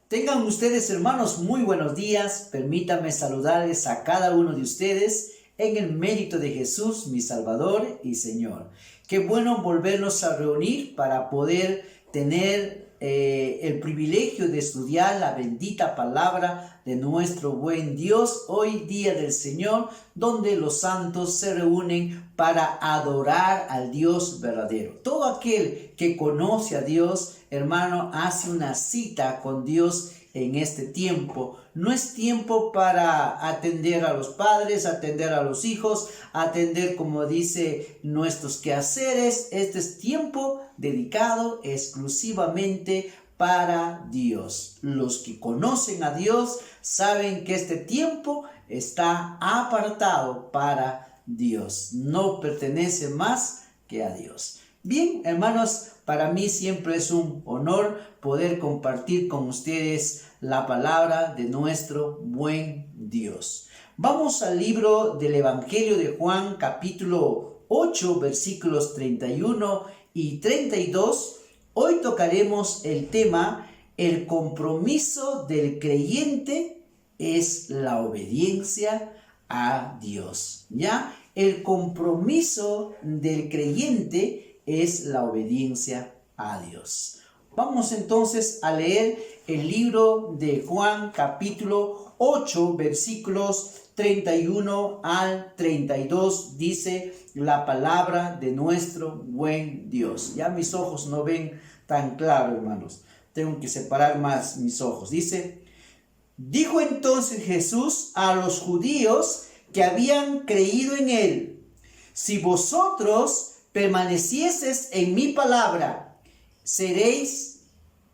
Tengan ustedes, hermanos, muy buenos días. Permítanme saludarles a cada uno de ustedes en el mérito de Jesús, mi Salvador y Señor. Qué bueno volvernos a reunir para poder tener el privilegio de estudiar la bendita palabra de nuestro buen Dios, hoy día del Señor, donde los santos se reúnen para adorar al Dios verdadero. Todo aquel que conoce a Dios, hermano, hace una cita con Dios en este tiempo. No es tiempo para atender a los padres, atender a los hijos, atender, como dice, nuestros quehaceres. Este es tiempo dedicado exclusivamente para Dios. Los que conocen a Dios saben que este tiempo está apartado para Dios. No pertenece más que a Dios. Bien, hermanos, para mí siempre es un honor poder compartir con ustedes la palabra de nuestro buen Dios. Vamos al libro del Evangelio de Juan, capítulo 8, versículos 31 y 32. Hoy tocaremos el tema: el compromiso del creyente es la obediencia a Dios. ¿Ya? El compromiso del creyente es la obediencia a Dios. Vamos entonces a leer el libro de Juan capítulo 8 versículos 31 al 32. Dice la palabra de nuestro buen Dios. Ya mis ojos no ven tan claro, hermanos. Tengo que separar más mis ojos. Dice: dijo entonces Jesús a los judíos que habían creído en él: si vosotros permanecieses en mi palabra, seréis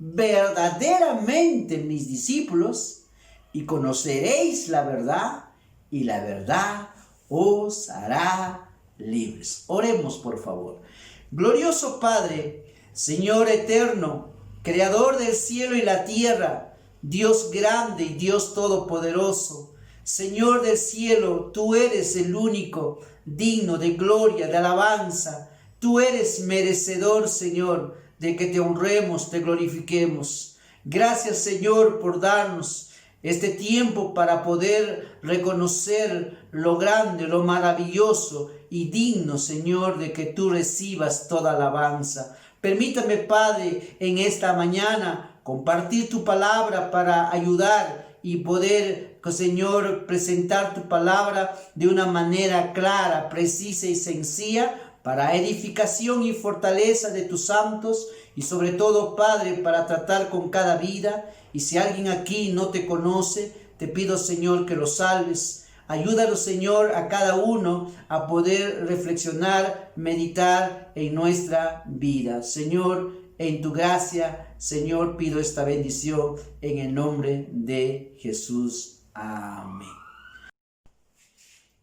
verdaderamente mis discípulos y conoceréis la verdad, y la verdad os hará libres. Oremos, por favor. Glorioso Padre, Señor eterno, Creador del cielo y la tierra, Dios grande y Dios todopoderoso, Señor del cielo, tú eres el único digno de gloria, de alabanza. Tú eres merecedor, Señor, de que te honremos, te glorifiquemos. Gracias, Señor, por darnos este tiempo para poder reconocer lo grande, lo maravilloso y digno, Señor, de que tú recibas toda alabanza. Permítame, Padre, en esta mañana compartir tu palabra para ayudar y poder, Señor, presentar tu palabra de una manera clara, precisa y sencilla, para edificación y fortaleza de tus santos, y sobre todo, Padre, para tratar con cada vida. Y si alguien aquí no te conoce, te pido, Señor, que lo salves. Ayúdalo, Señor, a cada uno a poder reflexionar, meditar en nuestra vida. Señor, en tu gracia, Señor, pido esta bendición en el nombre de Jesús. Amén.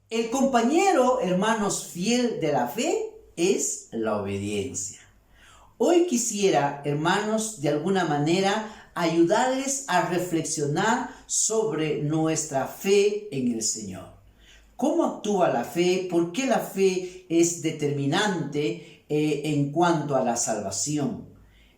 El compañero, hermanos, fiel de la fe es la obediencia. Hoy quisiera, hermanos, de alguna manera ayudarles a reflexionar sobre nuestra fe en el Señor. ¿Cómo actúa la fe? ¿Por qué la fe es determinante en cuanto a la salvación?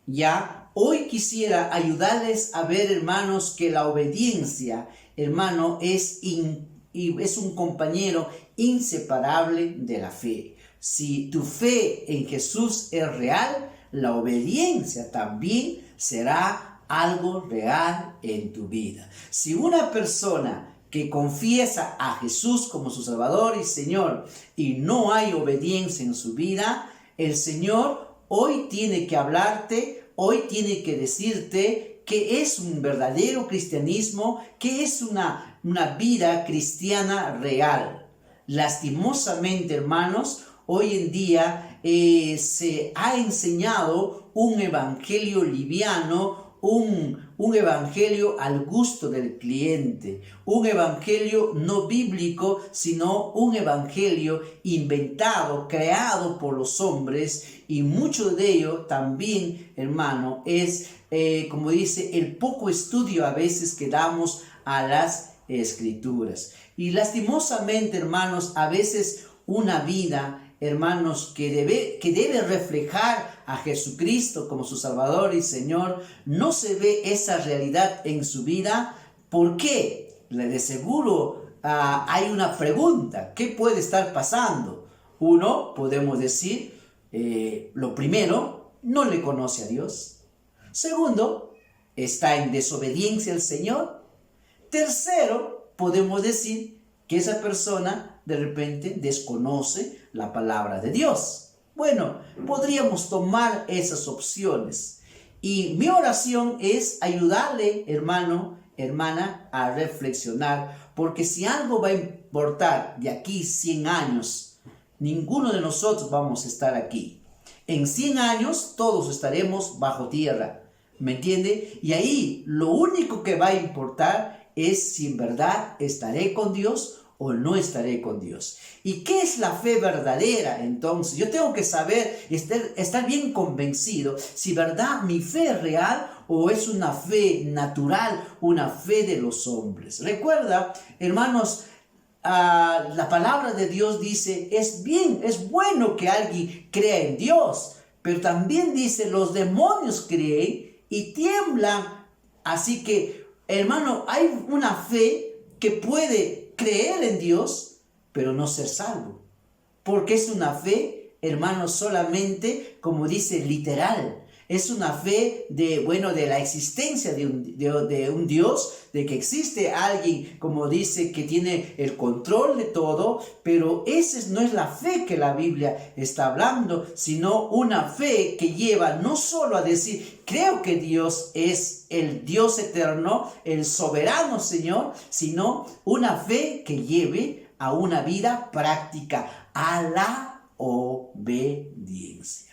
Ya, hoy quisiera ayudarles a ver, hermanos, que la obediencia, hermano, es un compañero inseparable de la fe. Si tu fe en Jesús es real, la obediencia también será algo real en tu vida. Si una persona que confiesa a Jesús como su Salvador y Señor y no hay obediencia en su vida, el Señor hoy tiene que hablarte, hoy tiene que decirte que es un verdadero cristianismo, que es una vida cristiana real. Lastimosamente, hermanos, hoy en día se ha enseñado un evangelio liviano, un evangelio al gusto del cliente, un evangelio no bíblico, sino un evangelio inventado, creado por los hombres, y mucho de ello también, hermano, es, como dice, el poco estudio a veces que damos a las Escrituras. Y lastimosamente, hermanos, a veces una vida hermanos, que debe reflejar a Jesucristo como su Salvador y Señor, no se ve esa realidad en su vida. ¿Por qué? De seguro hay una pregunta. ¿Qué puede estar pasando? Uno, podemos decir, lo primero, no le conoce a Dios. Segundo, está en desobediencia al Señor. Tercero, podemos decir que esa persona de repente desconoce la palabra de Dios. Bueno, podríamos tomar esas opciones. Y mi oración es ayudarle, hermano, hermana, a reflexionar. Porque si algo va a importar de aquí 100 años, ninguno de nosotros vamos a estar aquí. En 100 años todos estaremos bajo tierra. ¿Me entiende? Y ahí lo único que va a importar es si en verdad estaré con Dios o no estaré con Dios. ¿Y qué es la fe verdadera entonces? Yo tengo que saber, estar bien convencido si verdad mi fe es real o es una fe natural, una fe de los hombres. Recuerda, hermanos, la palabra de Dios dice, es bueno que alguien crea en Dios, pero también dice, los demonios creen y tiemblan. Así que, hermano, hay una fe que puede creer en Dios, pero no ser salvo. Porque es una fe, hermano, solamente, como dice, literal. Es una fe de la existencia de un Dios, de que existe alguien, como dice, que tiene el control de todo, pero esa no es la fe que la Biblia está hablando, sino una fe que lleva no solo a decir, creo que Dios es el Dios eterno, el soberano Señor, sino una fe que lleve a una vida práctica, a la obediencia.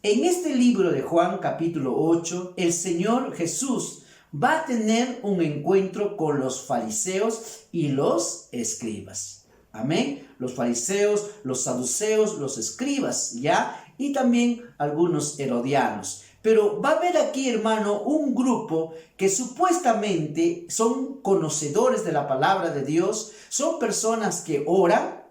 En este libro de Juan capítulo 8, el Señor Jesús va a tener un encuentro con los fariseos y los escribas. Amén. Los fariseos, los saduceos, los escribas, ¿ya? Y también algunos herodianos. Pero va a haber aquí, hermano, un grupo que supuestamente son conocedores de la palabra de Dios, son personas que oran,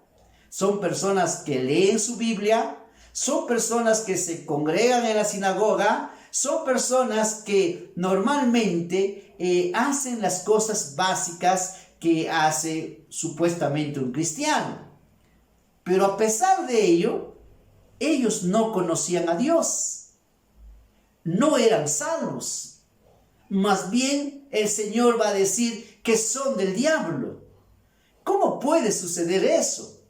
son personas que leen su Biblia, son personas que se congregan en la sinagoga, son personas que normalmente hacen las cosas básicas que hace supuestamente un cristiano. Pero a pesar de ello, ellos no conocían a Dios, no eran salvos. Más bien el Señor va a decir que son del diablo. ¿Cómo puede suceder eso?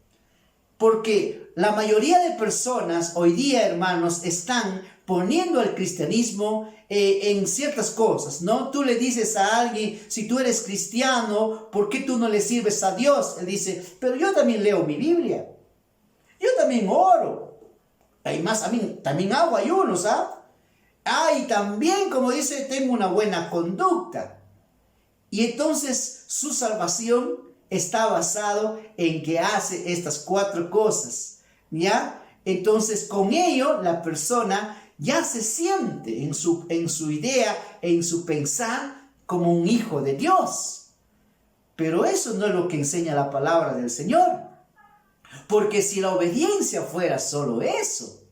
Porque la mayoría de personas hoy día, hermanos, están poniendo al cristianismo en ciertas cosas, ¿no? Tú le dices a alguien, si tú eres cristiano, ¿por qué tú no le sirves a Dios? Él dice, pero yo también leo mi Biblia, yo también oro, además también hago ayunos, ¿sabes? Y también, como dice, tengo una buena conducta. Y entonces su salvación está basado en que hace estas 4 cosas, ¿ya? Entonces con ello la persona ya se siente en su idea, en su pensar, como un hijo de Dios. Pero eso no es lo que enseña la palabra del Señor. Porque si la obediencia fuera solo eso,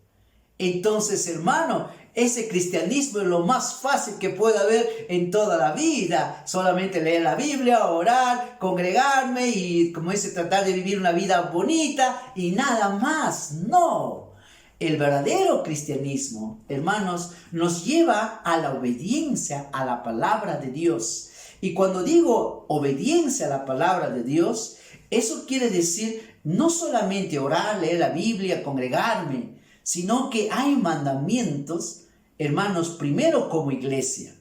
entonces, hermano, ese cristianismo es lo más fácil que puede haber en toda la vida. Solamente leer la Biblia, orar, congregarme y, como dice, tratar de vivir una vida bonita y nada más. No. El verdadero cristianismo, hermanos, nos lleva a la obediencia a la palabra de Dios. Y cuando digo obediencia a la palabra de Dios, eso quiere decir no solamente orar, leer la Biblia, congregarme, sino que hay mandamientos, hermanos, primero como iglesia.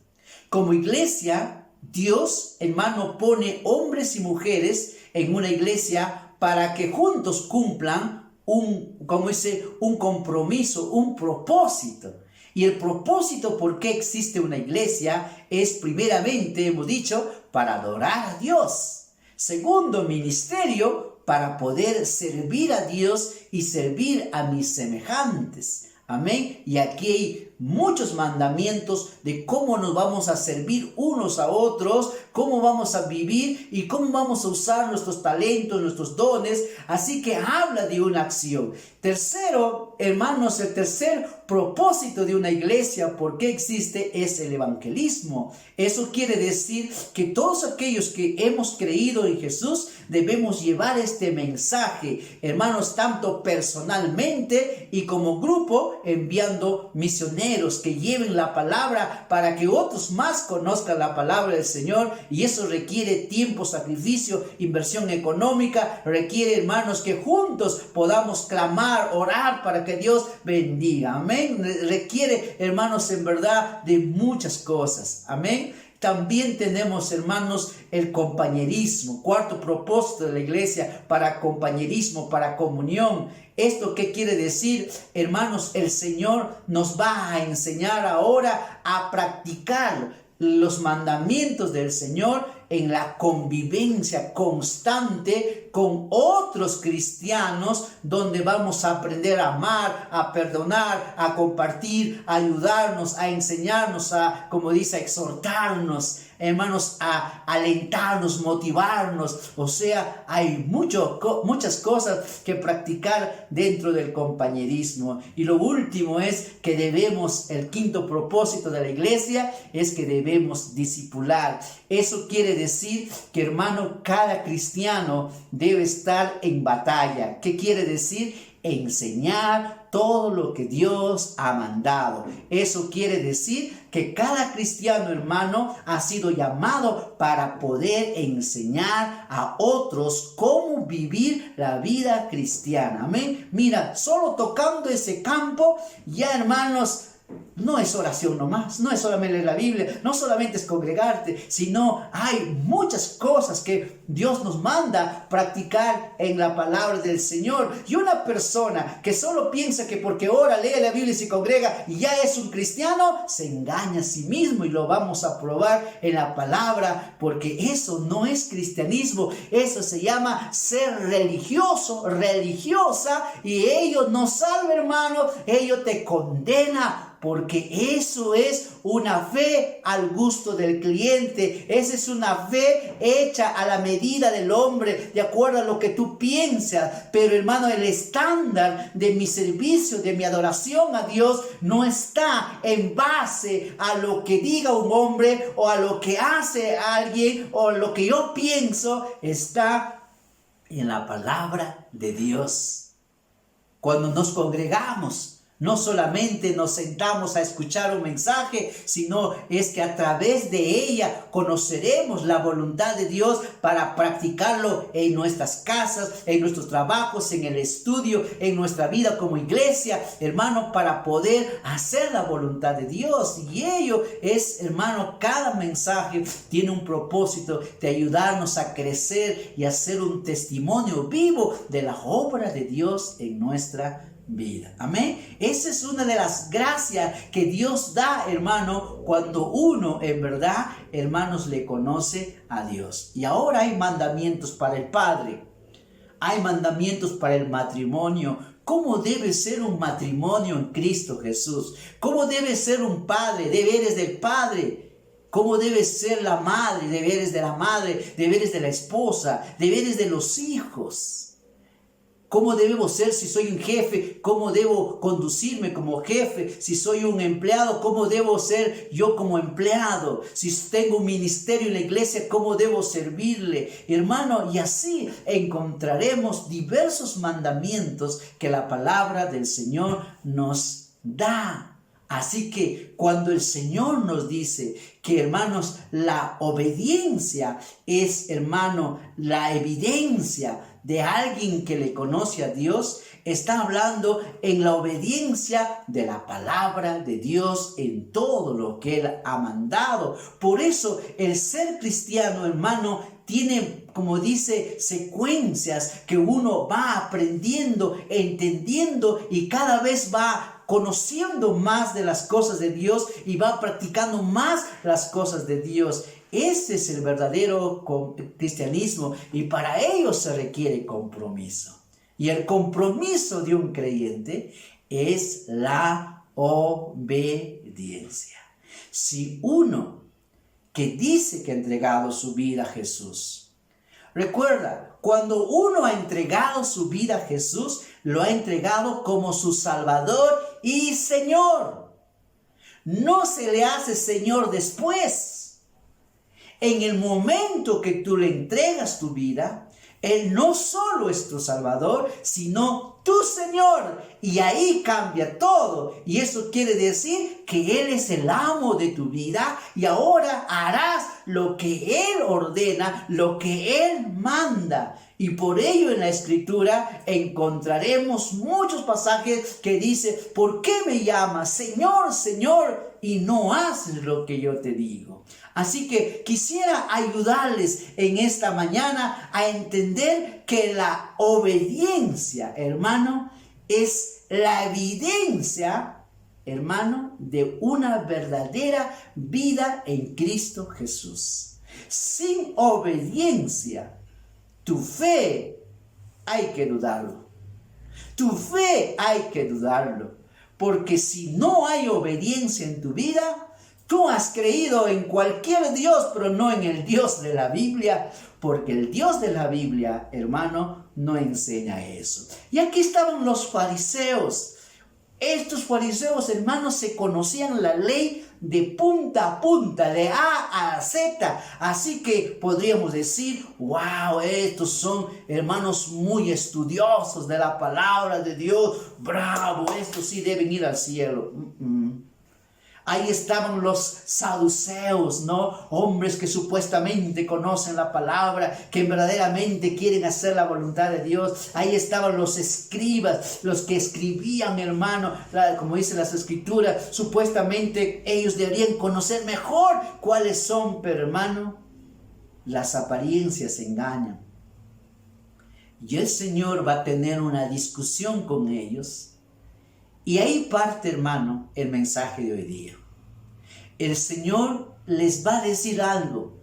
Como iglesia, Dios, hermano, pone hombres y mujeres en una iglesia para que juntos cumplan un compromiso, un propósito. Y el propósito por qué existe una iglesia es primeramente, hemos dicho, para adorar a Dios. Segundo, ministerio, para poder servir a Dios y servir a mis semejantes. Amén. Y aquí hay muchos mandamientos de cómo nos vamos a servir unos a otros, cómo vamos a vivir y cómo vamos a usar nuestros talentos, nuestros dones. Así que habla de una acción. Tercero, hermanos, el tercer propósito de una iglesia, ¿por qué existe? Es el evangelismo. Eso quiere decir que todos aquellos que hemos creído en Jesús debemos llevar este mensaje, hermanos, tanto personalmente y como grupo, enviando misioneros que lleven la palabra para que otros más conozcan la palabra del Señor. Y eso requiere tiempo, sacrificio, inversión económica, requiere, hermanos, que juntos podamos clamar, orar para que Dios bendiga. Amén. Requiere, hermanos, en verdad de muchas cosas. Amén. También tenemos, hermanos, el compañerismo. Cuarto propósito de la iglesia, para compañerismo, para comunión. ¿Esto qué quiere decir? Hermanos, el Señor nos va a enseñar ahora a practicar los mandamientos del Señor en la convivencia constante con otros cristianos, donde vamos a aprender a amar, a perdonar, a compartir, a ayudarnos, a enseñarnos, a, como dice, a exhortarnos, hermanos, a alentarnos, motivarnos. O sea, hay muchas cosas que practicar dentro del compañerismo. Y lo último es que el quinto propósito de la iglesia es que debemos discipular. Eso quiere decir que, hermano, cada cristiano debe estar en batalla. ¿Qué quiere decir? Enseñar todo lo que Dios ha mandado. Eso quiere decir que cada cristiano, hermano, ha sido llamado para poder enseñar a otros cómo vivir la vida cristiana. Amén. Mira, solo tocando ese campo, ya, hermanos, no es oración nomás, no es solamente leer la Biblia, no solamente es congregarte, sino hay muchas cosas que Dios nos manda practicar en la palabra del Señor. Y una persona que solo piensa que porque ora, lee la Biblia y se congrega y ya es un cristiano, se engaña a sí mismo, y lo vamos a probar en la palabra, porque eso no es cristianismo. Eso se llama ser religioso, religiosa, y ello no salva, hermano, ello te condena. Porque eso es una fe al gusto del cliente. Esa es una fe hecha a la medida del hombre, de acuerdo a lo que tú piensas. Pero, hermano, el estándar de mi servicio, de mi adoración a Dios, no está en base a lo que diga un hombre o a lo que hace alguien o lo que yo pienso. Está en la palabra de Dios. Cuando nos congregamos, no solamente nos sentamos a escuchar un mensaje, sino es que a través de ella conoceremos la voluntad de Dios para practicarlo en nuestras casas, en nuestros trabajos, en el estudio, en nuestra vida como iglesia, hermano, para poder hacer la voluntad de Dios. Y ello es, hermano, cada mensaje tiene un propósito de ayudarnos a crecer y a ser un testimonio vivo de la obra de Dios en nuestra vida. Amén. Esa es una de las gracias que Dios da, hermano, cuando uno en verdad, hermanos, le conoce a Dios. Y ahora hay mandamientos para el Padre. Hay mandamientos para el matrimonio. ¿Cómo debe ser un matrimonio en Cristo Jesús? ¿Cómo debe ser un padre? Deberes del padre. ¿Cómo debe ser la madre? Deberes de la madre. Deberes de la esposa. Deberes de los hijos. ¿Cómo debemos ser si soy un jefe? ¿Cómo debo conducirme como jefe? Si soy un empleado, ¿cómo debo ser yo como empleado? Si tengo un ministerio en la iglesia, ¿cómo debo servirle? Hermano, y así encontraremos diversos mandamientos que la palabra del Señor nos da. Así que cuando el Señor nos dice que, hermanos, la obediencia es, hermano, la evidencia de alguien que le conoce a Dios, está hablando en la obediencia de la palabra de Dios en todo lo que Él ha mandado. Por eso el ser cristiano, hermano, tiene, como dice, secuencias que uno va aprendiendo, entendiendo, y cada vez va conociendo más de las cosas de Dios y va practicando más las cosas de Dios. Ese es el verdadero cristianismo, y para ello se requiere compromiso. Y el compromiso de un creyente es la obediencia. Si uno que dice que ha entregado su vida a Jesús, recuerda, cuando uno ha entregado su vida a Jesús, lo ha entregado como su Salvador y Señor. No se le hace Señor después. En el momento que tú le entregas tu vida, Él no solo es tu Salvador, sino tu Señor. Y ahí cambia todo. Y eso quiere decir que Él es el amo de tu vida y ahora harás lo que Él ordena, lo que Él manda. Y por ello en la Escritura encontraremos muchos pasajes que dice, ¿por qué me llamas Señor, Señor, y no haces lo que yo te digo? Así que quisiera ayudarles en esta mañana a entender que la obediencia, hermano, es la evidencia, hermano, de una verdadera vida en Cristo Jesús. Sin obediencia, tu fe hay que dudarlo. Tu fe hay que dudarlo. Porque si no hay obediencia en tu vida, tú has creído en cualquier Dios, pero no en el Dios de la Biblia, porque el Dios de la Biblia, hermano, no enseña eso. Y aquí estaban los fariseos. Estos fariseos, hermanos, se conocían la ley de punta a punta, de A a Z. Así que podríamos decir, wow, estos son hermanos muy estudiosos de la palabra de Dios. Bravo, estos sí deben ir al cielo. Ahí estaban los saduceos, ¿no? Hombres que supuestamente conocen la palabra, que verdaderamente quieren hacer la voluntad de Dios. Ahí estaban los escribas, los que escribían, hermano, como dicen las escrituras, supuestamente ellos deberían conocer mejor cuáles son, pero hermano, las apariencias engañan. Y el Señor va a tener una discusión con ellos. Y ahí parte, hermano, el mensaje de hoy día. El Señor les va a decir algo.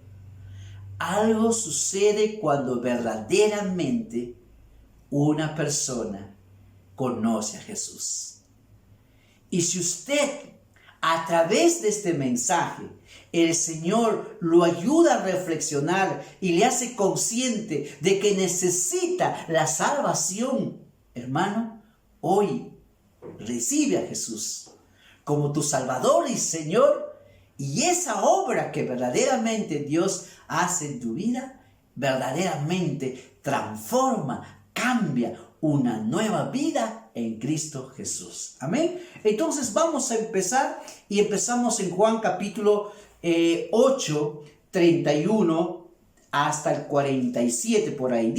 Algo sucede cuando verdaderamente una persona conoce a Jesús. Y si usted, a través de este mensaje, el Señor lo ayuda a reflexionar y le hace consciente de que necesita la salvación, hermano, hoy recibe a Jesús como tu Salvador y Señor, y esa obra que verdaderamente Dios hace en tu vida, verdaderamente transforma, cambia una nueva vida en Cristo Jesús. Amén. Entonces vamos a empezar y empezamos en Juan capítulo 8, 31 hasta el 47 por ahí.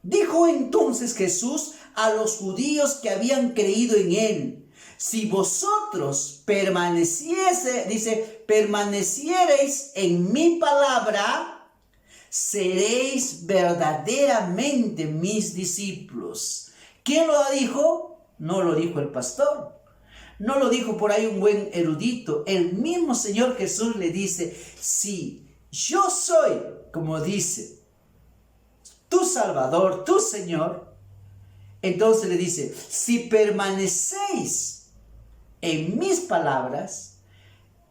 Dijo entonces Jesús a los judíos que habían creído en Él: si vosotros permaneciereis en mi palabra, seréis verdaderamente mis discípulos. ¿Quién lo dijo? No lo dijo el pastor. No lo dijo por ahí un buen erudito. El mismo Señor Jesús le dice: si yo soy, como dice, tu Salvador, tu Señor, entonces le dice, si permanecéis en mis palabras,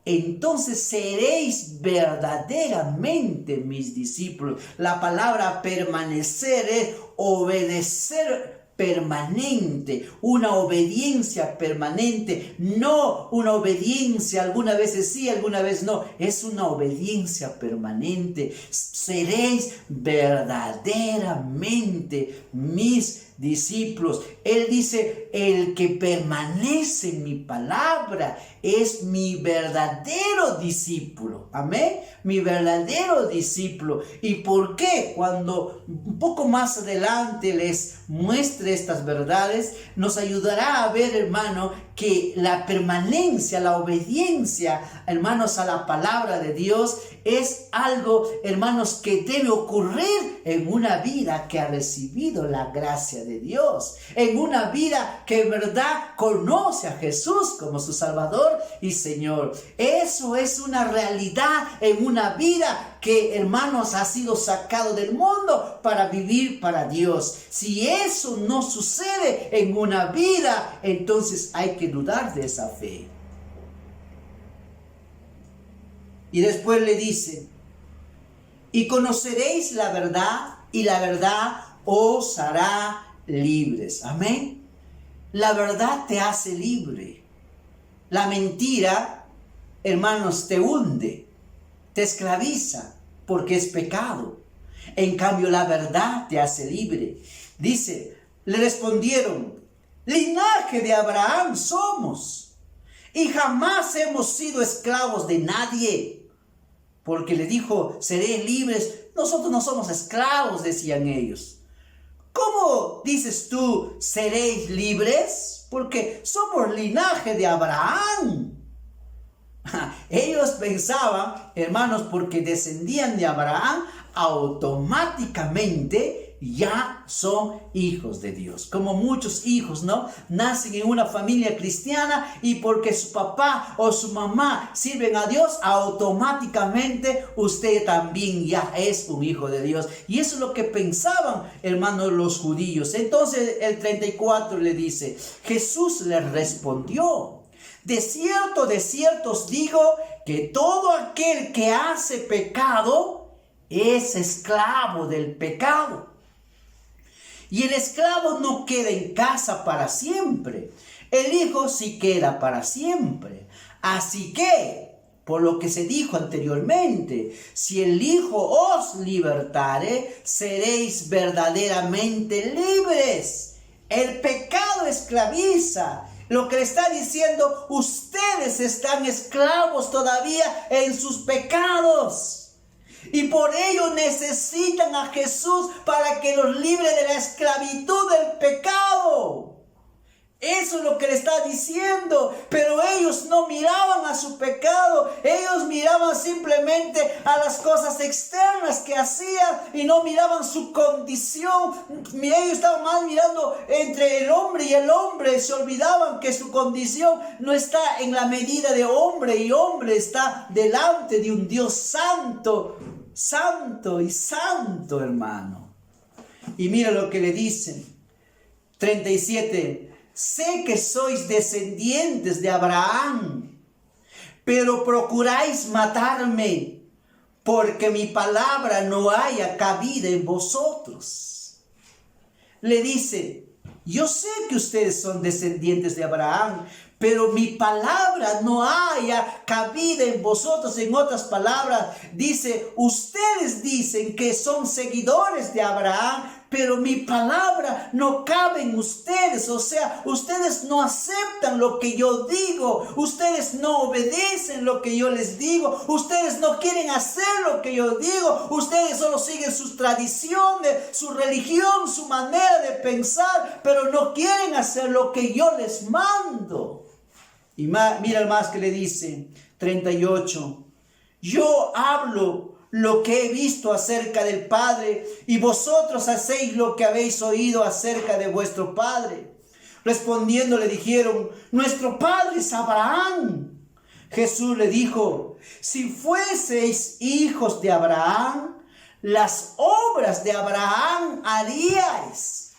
entonces seréis verdaderamente mis discípulos. La palabra permanecer es obedecer permanente, una obediencia permanente, no una obediencia algunas veces sí, algunas veces no, es una obediencia permanente. Seréis verdaderamente mis discípulos. Él dice, el que permanece en mi palabra es mi verdadero discípulo. Amén. Mi verdadero discípulo. ¿Y por qué? Cuando un poco más adelante les muestre estas verdades, nos ayudará a ver, hermano, que la permanencia, la obediencia, hermanos, a la palabra de Dios es algo, hermanos, que debe ocurrir en una vida que ha recibido la gracia de Dios, en una vida que en verdad conoce a Jesús como su Salvador y Señor. Eso es una realidad en una vida que, hermanos, ha sido sacado del mundo para vivir para Dios. Si eso no sucede en una vida, entonces hay que dudar de esa fe. Y después le dice, y conoceréis la verdad, y la verdad os hará libres. Amén. La verdad te hace libre. La mentira, hermanos, te hunde, te esclaviza, porque es pecado. En cambio, la verdad te hace libre. Dice, le respondieron, linaje de Abraham somos, y jamás hemos sido esclavos de nadie. Porque le dijo, seréis libres. Nosotros no somos esclavos, decían ellos. ¿Cómo dices tú, seréis libres? Porque somos linaje de Abraham. Ellos pensaban, hermanos, porque descendían de Abraham, automáticamente ya son hijos de Dios. Como muchos hijos, ¿no? Nacen en una familia cristiana y porque su papá o su mamá sirven a Dios, automáticamente usted también ya es un hijo de Dios. Y eso es lo que pensaban, hermanos, los judíos. Entonces el 34 le dice, Jesús les respondió, de cierto os digo que todo aquel que hace pecado es esclavo del pecado. Y el esclavo no queda en casa para siempre. El hijo sí queda para siempre. Así que, por lo que se dijo anteriormente, si el hijo os libertare, seréis verdaderamente libres. El pecado esclaviza. Lo que le está diciendo, ustedes están esclavos todavía en sus pecados. Y por ello necesitan a Jesús para que los libre de la esclavitud del pecado. Eso es lo que le está diciendo. Pero ellos no miraban a su pecado. Ellos miraban simplemente a las cosas externas que hacían y no miraban su condición. Ellos estaban más mirando entre el hombre y el hombre. Se olvidaban que su condición no está en la medida de hombre y hombre está delante de un Dios santo. Santo y santo, hermano. Y mira lo que le dicen. 37. Sé que sois descendientes de Abraham, pero procuráis matarme, porque mi palabra no haya cabida en vosotros. Le dice, yo sé que ustedes son descendientes de Abraham, pero mi palabra no haya cabida en vosotros. En otras palabras, dice, ustedes dicen que son seguidores de Abraham, pero mi palabra no cabe en ustedes. O sea, ustedes no aceptan lo que yo digo. Ustedes no obedecen lo que yo les digo. Ustedes no quieren hacer lo que yo digo. Ustedes solo siguen sus tradiciones, su religión, su manera de pensar, pero no quieren hacer lo que yo les mando. Y mira más que le dice, 38. Yo hablo lo que he visto acerca del Padre, y vosotros hacéis lo que habéis oído acerca de vuestro Padre. Respondiendo le dijeron, nuestro Padre es Abraham. Jesús le dijo, si fueseis hijos de Abraham, las obras de Abraham haríais.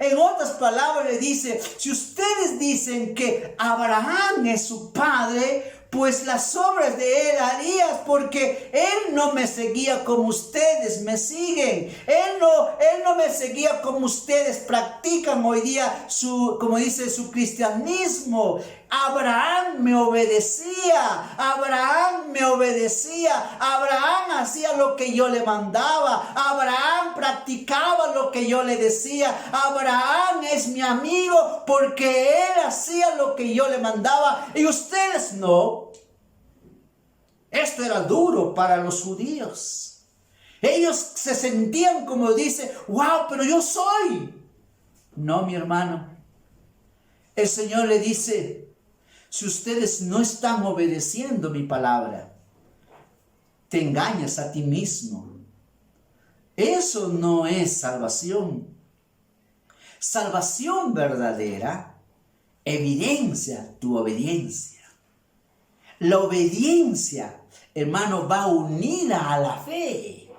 En otras palabras le dice, si ustedes dicen que Abraham es su padre, pues las obras de él harías, porque él no me seguía como ustedes me siguen. Él no me seguía como ustedes practican hoy día como dice, su cristianismo. Abraham me obedecía. Abraham hacía lo que yo le mandaba. Abraham practicaba lo que yo le decía. Abraham es mi amigo porque él hacía lo que yo le mandaba y ustedes no. Esto era duro para los judíos. Ellos se sentían como dice, wow, pero yo soy. No, mi hermano. El Señor le dice, si ustedes no están obedeciendo mi palabra, te engañas a ti mismo. Eso no es salvación. Salvación verdadera evidencia tu obediencia. La obediencia, hermano, va unida a la fe.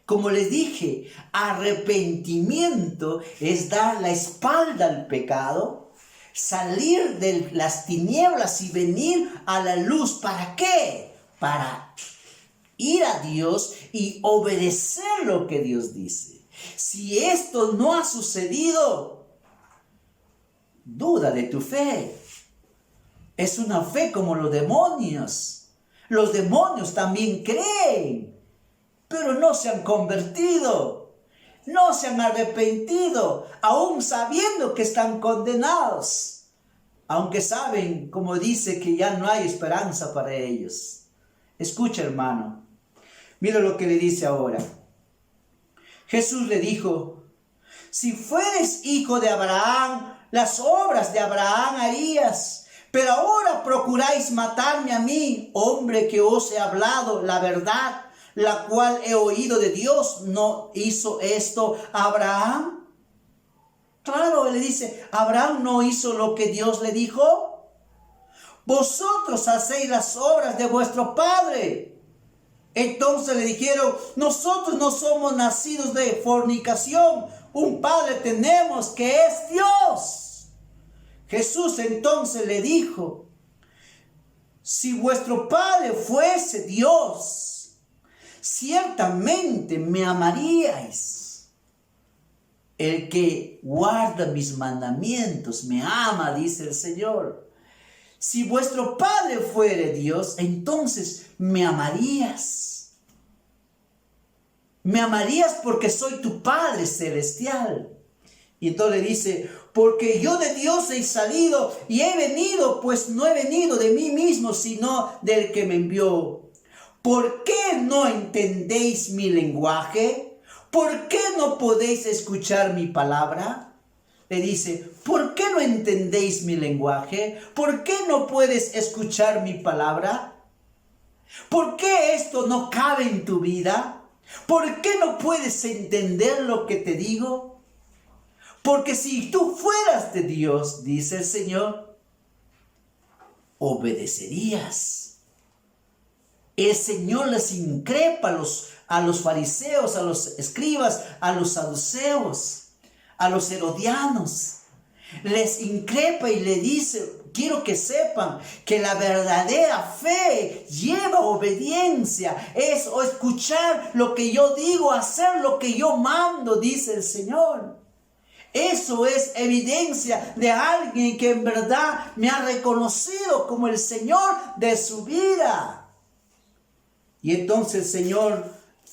Como les dije, arrepentimiento es dar la espalda al pecado. salir de las tinieblas y venir a la luz. ¿Para qué? Para ir a Dios y obedecer lo que Dios dice. Si esto no ha sucedido, duda de tu fe. Es una fe como los demonios. Los demonios también creen, pero no se han convertido, no se han arrepentido, aún sabiendo que están condenados, aunque saben, como dice, que ya no hay esperanza para ellos. Escucha, hermano, mira lo que le dice ahora. Jesús le dijo: si fueres hijo de Abraham, las obras de Abraham harías. Pero ahora procuráis matarme a mí, hombre que os he hablado la verdad, la cual he oído de Dios. ¿No hizo esto Abraham? Claro, le dice, ¿Abraham no hizo lo que Dios le dijo? Vosotros hacéis las obras de vuestro padre. Entonces le dijeron: nosotros no somos nacidos de fornicación, un padre tenemos que es Dios. Jesús entonces le dijo: si vuestro Padre fuese Dios, ciertamente me amaríais. El que guarda mis mandamientos me ama, dice el Señor. Si vuestro Padre fuere Dios, entonces me amarías. Me amarías porque soy tu Padre celestial. Y entonces le dice: porque yo de Dios he salido y he venido, pues no he venido de mí mismo, sino del que me envió. ¿Por qué no entendéis mi lenguaje? ¿Por qué no podéis escuchar mi palabra? Le dice: ¿por qué no entendéis mi lenguaje? ¿Por qué no puedes escuchar mi palabra? ¿Por qué esto no cabe en tu vida? ¿Por qué no puedes entender lo que te digo? Porque si tú fueras de Dios, dice el Señor, obedecerías. El Señor les increpa a los fariseos, a los escribas, a los saduceos, a los herodianos. Les increpa y le dice: quiero que sepan que la verdadera fe lleva obediencia. Es escuchar lo que yo digo, hacer lo que yo mando, dice el Señor. Eso es evidencia de alguien que en verdad me ha reconocido como el Señor de su vida. Y entonces el Señor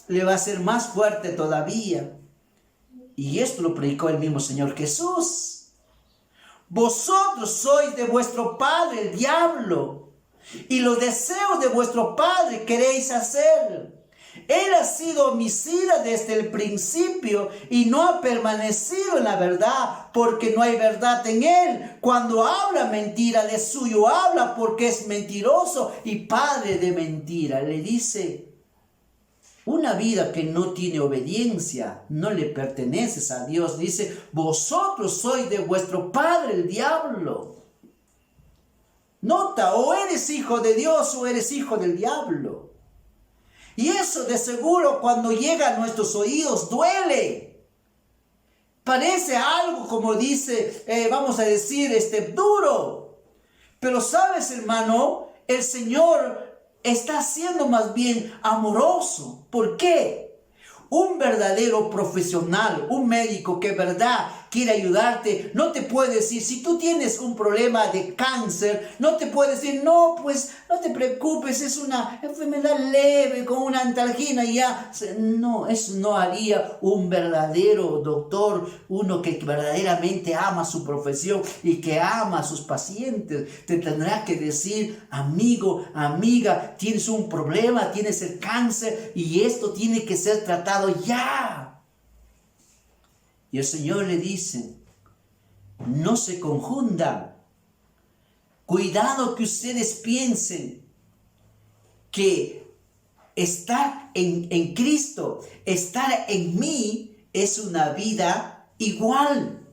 le va a hacer más fuerte todavía. Y esto lo predicó el mismo Señor Jesús. Vosotros sois de vuestro padre el diablo, y los deseos de vuestro padre queréis hacer. Él ha sido homicida desde el principio y no ha permanecido en la verdad, porque no hay verdad en él. Cuando habla mentira, de suyo habla, porque es mentiroso y padre de mentira. Le dice: una vida que no tiene obediencia no le pertenece a Dios. Dice: vosotros sois de vuestro padre el diablo. Nota, o eres hijo de Dios o eres hijo del diablo. Y eso de seguro cuando llega a nuestros oídos duele. Parece algo, como dice, vamos a decir, duro. Pero sabes, hermano, el Señor está siendo más bien amoroso. ¿Por qué? Un verdadero profesional, un médico que en verdad quiere ayudarte, no te puede decir, si tú tienes un problema de cáncer, no te puede decir: no, pues no te preocupes, es una enfermedad leve con una antalgina y ya. No, eso no haría un verdadero doctor, uno que verdaderamente ama su profesión y que ama a sus pacientes. Te tendrá que decir: amigo, amiga, tienes un problema, tienes el cáncer y esto tiene que ser tratado ya. Y el Señor le dice: no se confundan. Cuidado que ustedes piensen que estar en Cristo, estar en mí, es una vida igual.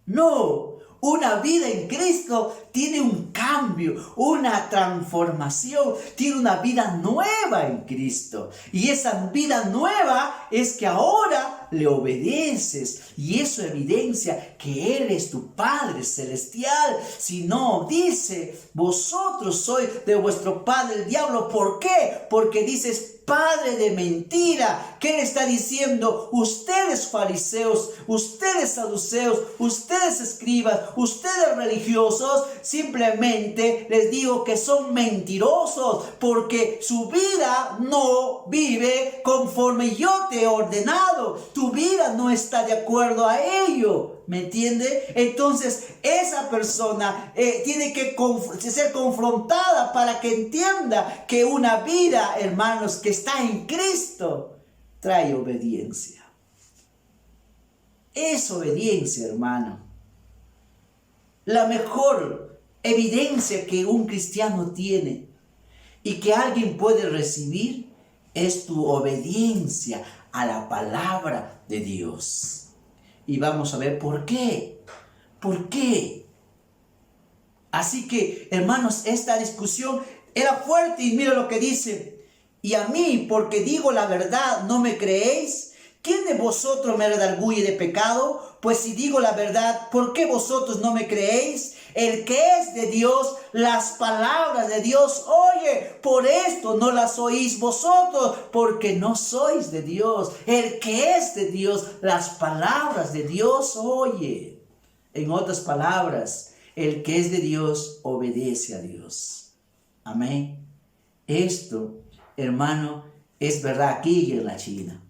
No, una vida en Cristo tiene un cambio, una transformación, tiene una vida nueva en Cristo. Y esa vida nueva es que ahora le obedeces. Y eso evidencia que Él es tu Padre celestial. Si no, dice, vosotros sois de vuestro padre el diablo. ¿Por qué? Porque dices, padre de mentira. ¿Qué le está diciendo? Ustedes fariseos, ustedes saduceos, ustedes escribas, ustedes religiosos, simplemente les digo que son mentirosos, porque su vida no vive conforme yo te he ordenado. Tu vida no está de acuerdo a ello. ¿Me entiende? Entonces esa persona tiene que ser confrontada para que entienda que una vida, hermanos, que está en Cristo, trae obediencia. Es obediencia, hermano. La mejor evidencia que un cristiano tiene y que alguien puede recibir es tu obediencia a la palabra de Dios. Y vamos a ver por qué. ¿Por qué? Así que, hermanos, esta discusión era fuerte y mira lo que dice. Y a mí, porque digo la verdad, ¿no me creéis? ¿Quién de vosotros me redarguye de pecado? Pues si digo la verdad, ¿por qué vosotros no me creéis? El que es de Dios, las palabras de Dios oye. Por esto no las oís vosotros, porque no sois de Dios. El que es de Dios, las palabras de Dios oye. En otras palabras, el que es de Dios obedece a Dios. Amén. Esto, hermano, es verdad aquí y en la China.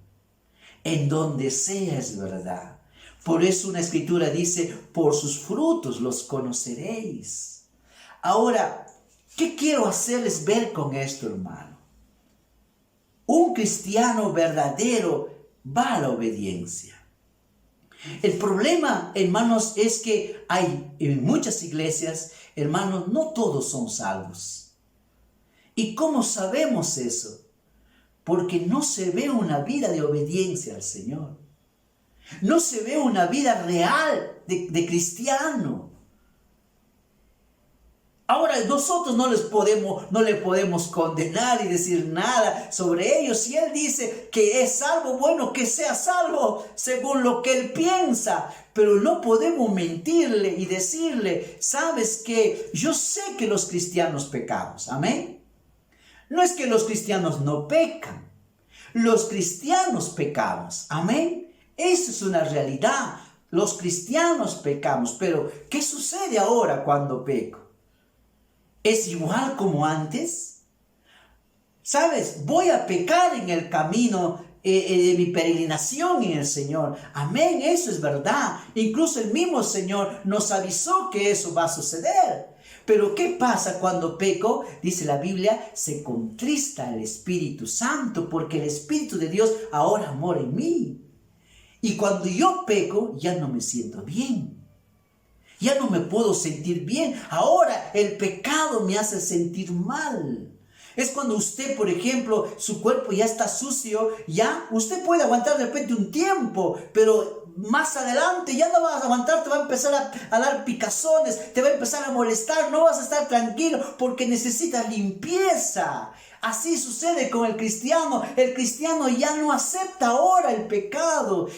En donde sea es verdad. Por eso una escritura dice, por sus frutos los conoceréis. Ahora, ¿qué quiero hacerles ver con esto, hermano? Un cristiano verdadero va a la obediencia. El problema, hermanos, es que hay en muchas iglesias, hermanos, no todos son salvos. ¿Y cómo sabemos eso? Porque no se ve una vida de obediencia al Señor. No se ve una vida real de cristiano. Ahora nosotros no le podemos condenar y decir nada sobre ellos. Si Él dice que es salvo, bueno, que sea salvo según lo que Él piensa. Pero no podemos mentirle y decirle, ¿sabes qué? Yo sé que los cristianos pecamos. Amén. No es que los cristianos no pecan. Los cristianos pecamos. Amén. Eso es una realidad. Los cristianos pecamos. Pero, ¿qué sucede ahora cuando peco? ¿Es igual como antes? ¿Sabes? Voy a pecar en el camino de mi peregrinación en el Señor. Amén, eso es verdad. Incluso el mismo Señor nos avisó que eso va a suceder. Pero ¿qué pasa cuando peco? Dice la Biblia, se contrista el Espíritu Santo porque el Espíritu de Dios ahora mora en mí. Y cuando yo peco, ya no me siento bien. Ya no me puedo sentir bien. Ahora el pecado me hace sentir mal. Es cuando usted, por ejemplo, su cuerpo ya está sucio, ya usted puede aguantar de repente un tiempo, pero más adelante ya no vas a aguantar, te va a empezar a dar picazones, te va a empezar a molestar, no vas a estar tranquilo porque necesitas limpieza. Así sucede con el cristiano. El cristiano ya no acepta ahora el pecado.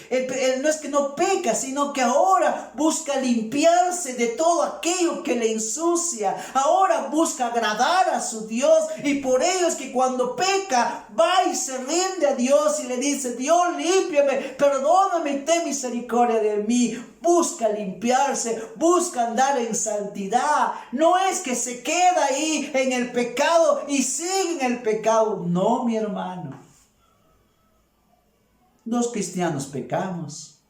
No es que no peca, sino que ahora busca limpiarse de todo aquello que le ensucia. Ahora busca agradar a su Dios. Y por ello es que cuando peca, va y se rinde a Dios y le dice, Dios, límpiame, perdóname y ten misericordia de mí. Busca limpiarse, busca andar en santidad. No es que se queda ahí en el pecado y sigue en el pecado. No, mi hermano. Los cristianos pecamos,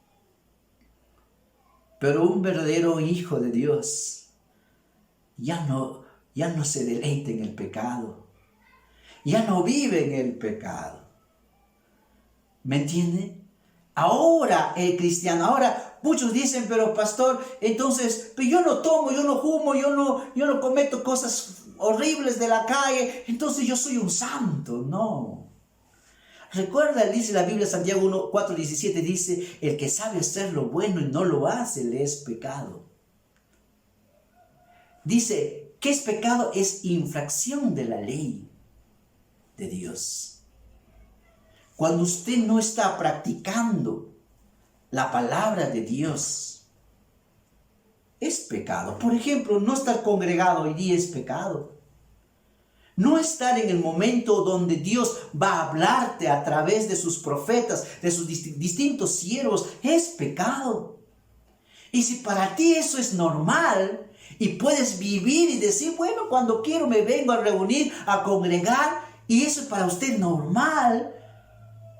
pero un verdadero hijo de Dios ya no se deleita en el pecado. Ya no vive en el pecado. ¿Me entiende? Ahora el cristiano, ahora muchos dicen, pero pastor, entonces, pero yo no tomo, yo no fumo, yo no cometo cosas horribles de la calle, entonces yo soy un santo. No. Recuerda, dice la Biblia, Santiago 4:17, dice, el que sabe hacer lo bueno y no lo hace, le es pecado. Dice, ¿qué es pecado? Es infracción de la ley de Dios. Cuando usted no está practicando la palabra de Dios es pecado. Por ejemplo, no estar congregado hoy día es pecado. No estar en el momento donde Dios va a hablarte a través de sus profetas, de sus distintos siervos, es pecado. Y si para ti eso es normal y puedes vivir y decir, bueno, cuando quiero me vengo a reunir, a congregar, y eso es para usted normal,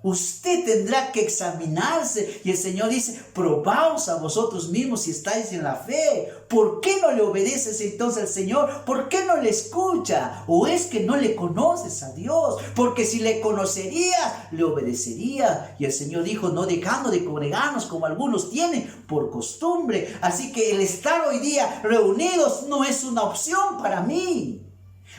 usted tendrá que examinarse. Y el Señor dice, probaos a vosotros mismos si estáis en la fe. ¿Por qué no le obedeces entonces al Señor? ¿Por qué no le escucha? ¿O es que no le conoces a Dios? Porque si le conocerías, le obedecerías. Y el Señor dijo, no dejando de congregarnos como algunos tienen por costumbre. Así que el estar hoy día reunidos no es una opción para mí.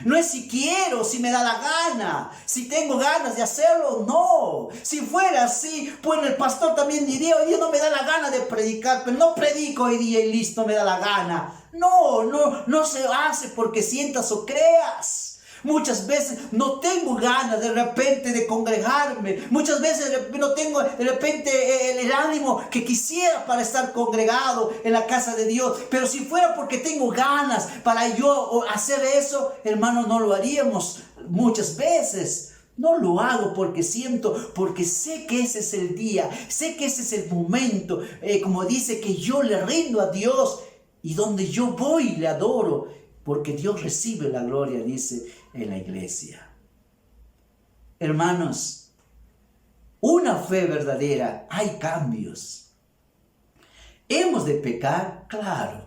No es si quiero, si me da la gana, si tengo ganas de hacerlo, no. Si fuera así, pues el pastor también diría, hoy día no me da la gana de predicar, pero no predico hoy día y listo, me da la gana. No se hace porque sientas o creas. Muchas veces no tengo ganas de repente de congregarme. Muchas veces no tengo de repente el ánimo que quisiera para estar congregado en la casa de Dios. Pero si fuera porque tengo ganas para yo hacer eso, hermano, no lo haríamos muchas veces. No lo hago porque siento, porque sé que ese es el día, sé que ese es el momento, como dice, que yo le rindo a Dios y donde yo voy le adoro, porque Dios recibe la gloria, dice en la iglesia. Hermanos, una fe verdadera, hay cambios. ¿Hemos de pecar? Claro.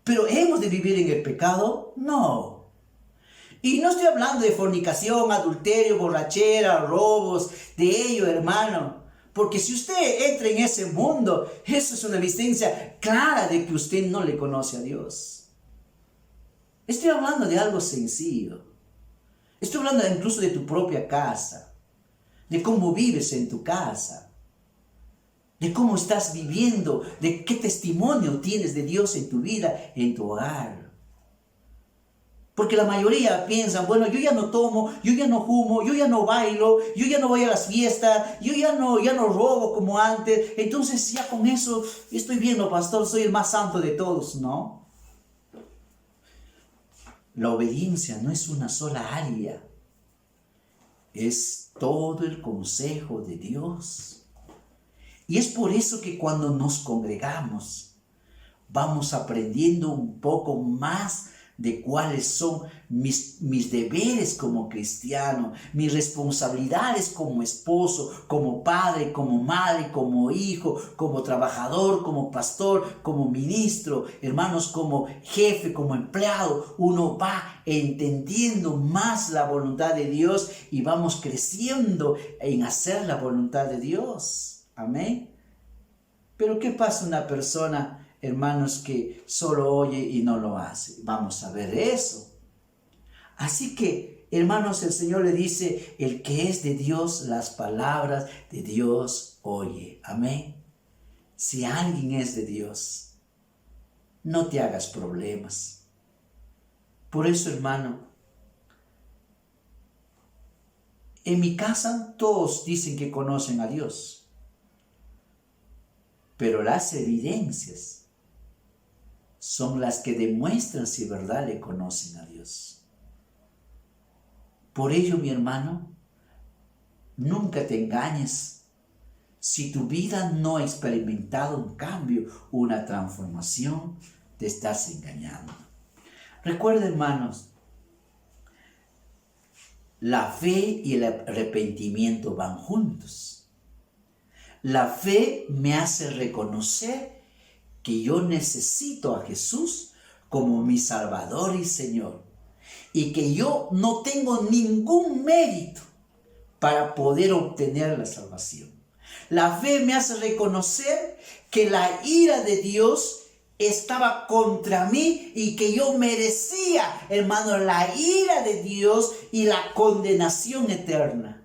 ¿Pero hemos de vivir en el pecado? No. Y no estoy hablando de fornicación, adulterio, borrachera, robos, de ello, hermano. Porque si usted entra en ese mundo, eso es una evidencia clara de que usted no le conoce a Dios. Estoy hablando de algo sencillo. Estoy hablando incluso de tu propia casa, de cómo vives en tu casa, de cómo estás viviendo, de qué testimonio tienes de Dios en tu vida, en tu hogar. Porque la mayoría piensan, bueno, yo ya no tomo, yo ya no fumo, yo ya no bailo, yo ya no voy a las fiestas, yo ya no robo como antes, entonces ya con eso estoy bien, no, pastor, soy el más santo de todos. No. La obediencia no es una sola área, es todo el consejo de Dios. Y es por eso que cuando nos congregamos, vamos aprendiendo un poco más de cuáles son mis deberes como cristiano, mis responsabilidades como esposo, como padre, como madre, como hijo, como trabajador, como pastor, como ministro, hermanos, como jefe, como empleado. Uno va entendiendo más la voluntad de Dios y vamos creciendo en hacer la voluntad de Dios. Amén. Pero ¿qué pasa una persona, hermanos, que solo oye y no lo hace? Vamos a ver eso. Así que, hermanos, el Señor le dice, el que es de Dios, las palabras de Dios oye. Amén. Si alguien es de Dios, no te hagas problemas. Por eso, hermano, en mi casa todos dicen que conocen a Dios. Pero las evidencias son las que demuestran si de verdad le conocen a Dios. Por ello, mi hermano, nunca te engañes. Si tu vida no ha experimentado un cambio, una transformación, te estás engañando. Recuerda, hermanos, la fe y el arrepentimiento van juntos. La fe me hace reconocer que yo necesito a Jesús como mi Salvador y Señor, y que yo no tengo ningún mérito para poder obtener la salvación. La fe me hace reconocer que la ira de Dios estaba contra mí y que yo merecía, hermano, la ira de Dios y la condenación eterna.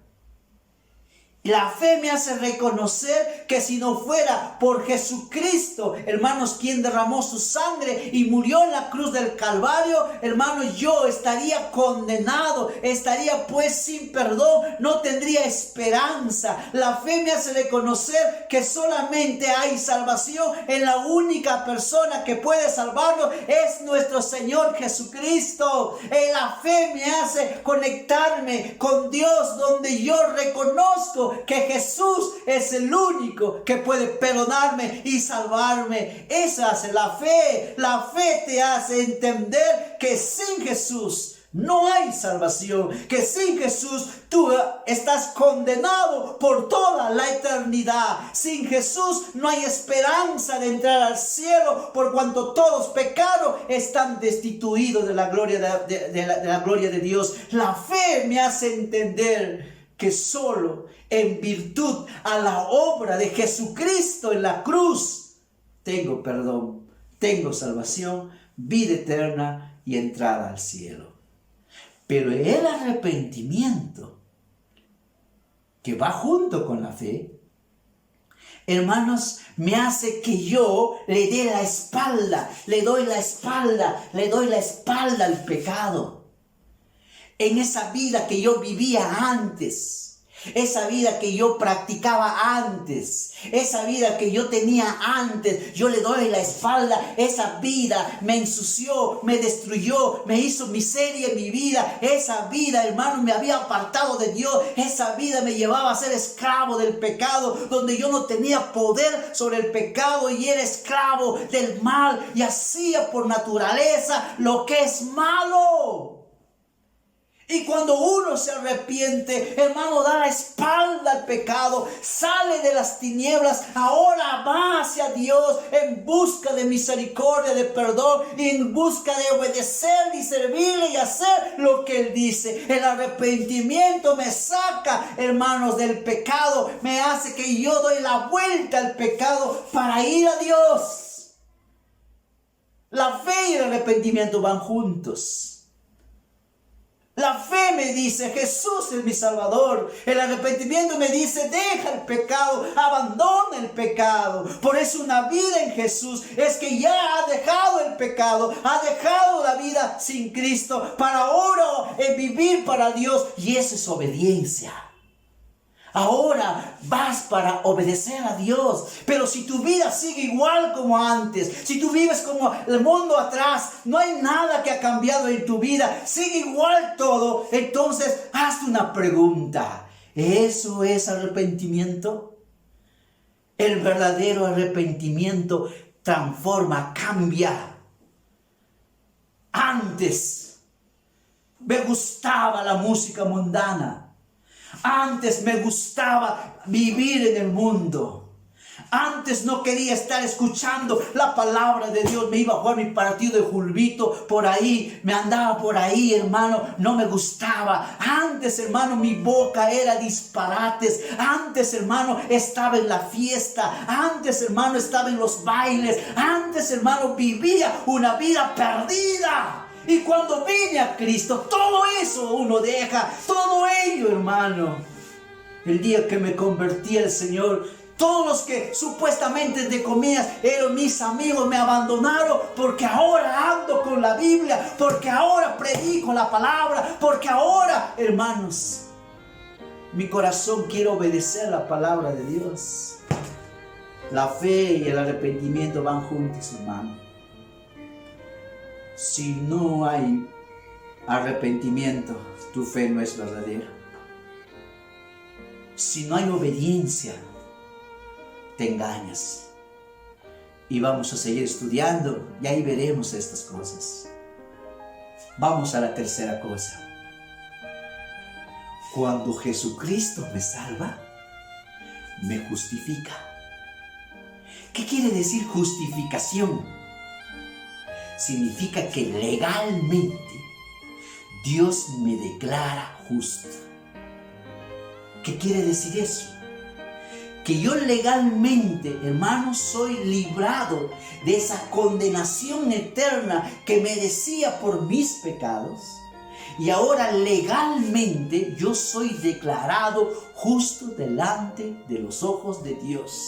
La fe me hace reconocer que si no fuera por Jesucristo, hermanos, quien derramó su sangre y murió en la cruz del Calvario, hermanos, yo estaría condenado, estaría pues sin perdón, no tendría esperanza. La fe me hace reconocer que solamente hay salvación en la única persona que puede salvarnos, es nuestro Señor Jesucristo. La fe me hace conectarme con Dios, donde yo reconozco que Jesús es el único que puede perdonarme y salvarme. Esa es la fe. La fe te hace entender que sin Jesús no hay salvación, que sin Jesús tú estás condenado por toda la eternidad. Sin Jesús no hay esperanza de entrar al cielo, por cuanto todos pecados están destituidos de la gloria de la gloria de Dios. La fe me hace entender que solo en virtud a la obra de Jesucristo en la cruz tengo perdón, tengo salvación, vida eterna y entrada al cielo. Pero el arrepentimiento que va junto con la fe, hermanos, me hace que yo le doy la espalda al pecado. En esa vida que yo vivía antes, esa vida que yo practicaba antes, esa vida que yo tenía antes, yo le doy la espalda. Esa vida me ensució, me destruyó, me hizo miseria en mi vida. Esa vida, hermano, me había apartado de Dios. Esa vida me llevaba a ser esclavo del pecado, donde yo no tenía poder sobre el pecado y era esclavo del mal y hacía por naturaleza lo que es malo. Y cuando uno se arrepiente, hermano, da la espalda al pecado, sale de las tinieblas, ahora va hacia Dios en busca de misericordia, de perdón, y en busca de obedecer y servirle y hacer lo que Él dice. El arrepentimiento me saca, hermanos, del pecado, me hace que yo doy la vuelta al pecado para ir a Dios. La fe y el arrepentimiento van juntos. La fe me dice, Jesús es mi Salvador. El arrepentimiento me dice, deja el pecado, abandona el pecado. Por eso una vida en Jesús es que ya ha dejado el pecado, ha dejado la vida sin Cristo para ahora vivir para Dios. Y eso es obediencia. Ahora vas para obedecer a Dios. Pero si tu vida sigue igual como antes, si tú vives como el mundo atrás, no hay nada que ha cambiado en tu vida, sigue igual todo, entonces hazte una pregunta. ¿Eso es arrepentimiento? El verdadero arrepentimiento transforma, cambia. Antes me gustaba la música mundana. Antes me gustaba vivir en el mundo. Antes no quería estar escuchando la palabra de Dios. Me iba a jugar mi partido de julbito por ahí. Me andaba por ahí, hermano. No me gustaba. Antes, hermano, mi boca era disparates. Antes, hermano, estaba en la fiesta. Antes, hermano, estaba en los bailes. Antes, hermano, vivía una vida perdida. Y cuando vine a Cristo, todo eso uno deja, todo ello, hermano. El día que me convertí al Señor, todos los que supuestamente, entre comillas, eran mis amigos, me abandonaron porque ahora ando con la Biblia, porque ahora predico la palabra, porque ahora, hermanos, mi corazón quiere obedecer la palabra de Dios. La fe y el arrepentimiento van juntos, hermano. Si no hay arrepentimiento, tu fe no es verdadera. Si no hay obediencia, te engañas. Y vamos a seguir estudiando y ahí veremos estas cosas. Vamos a la tercera cosa. Cuando Jesucristo me salva, me justifica. ¿Qué quiere decir justificación? Significa que legalmente Dios me declara justo. ¿Qué quiere decir eso? Que yo legalmente, hermanos, soy librado de esa condenación eterna que merecía por mis pecados. Y ahora legalmente yo soy declarado justo delante de los ojos de Dios.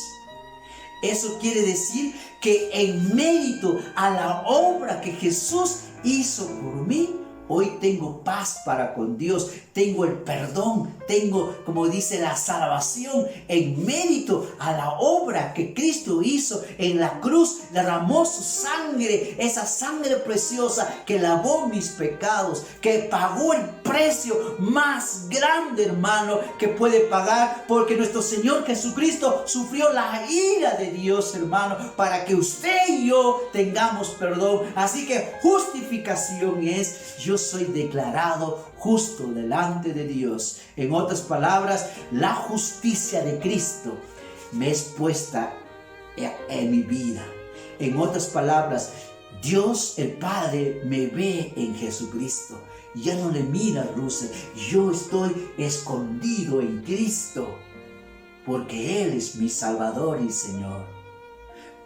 Eso quiere decir que en mérito a la obra que Jesús hizo por mí, hoy tengo paz para con Dios, tengo el perdón, tengo, como dice, la salvación en mérito a la obra que Cristo hizo en la cruz. Derramó su sangre, esa sangre preciosa que lavó mis pecados, que pagó el precio más grande, hermano, que puede pagar, porque nuestro Señor Jesucristo sufrió la ira de Dios, hermano, para que usted y yo tengamos perdón. Así que justificación es: yo soy declarado justo delante de Dios. En otras palabras, la justicia de Cristo me es puesta en mi vida. En otras palabras, Dios el Padre me ve en Jesucristo. Ya no le mira, Russell. Yo estoy escondido en Cristo, porque Él es mi Salvador y Señor.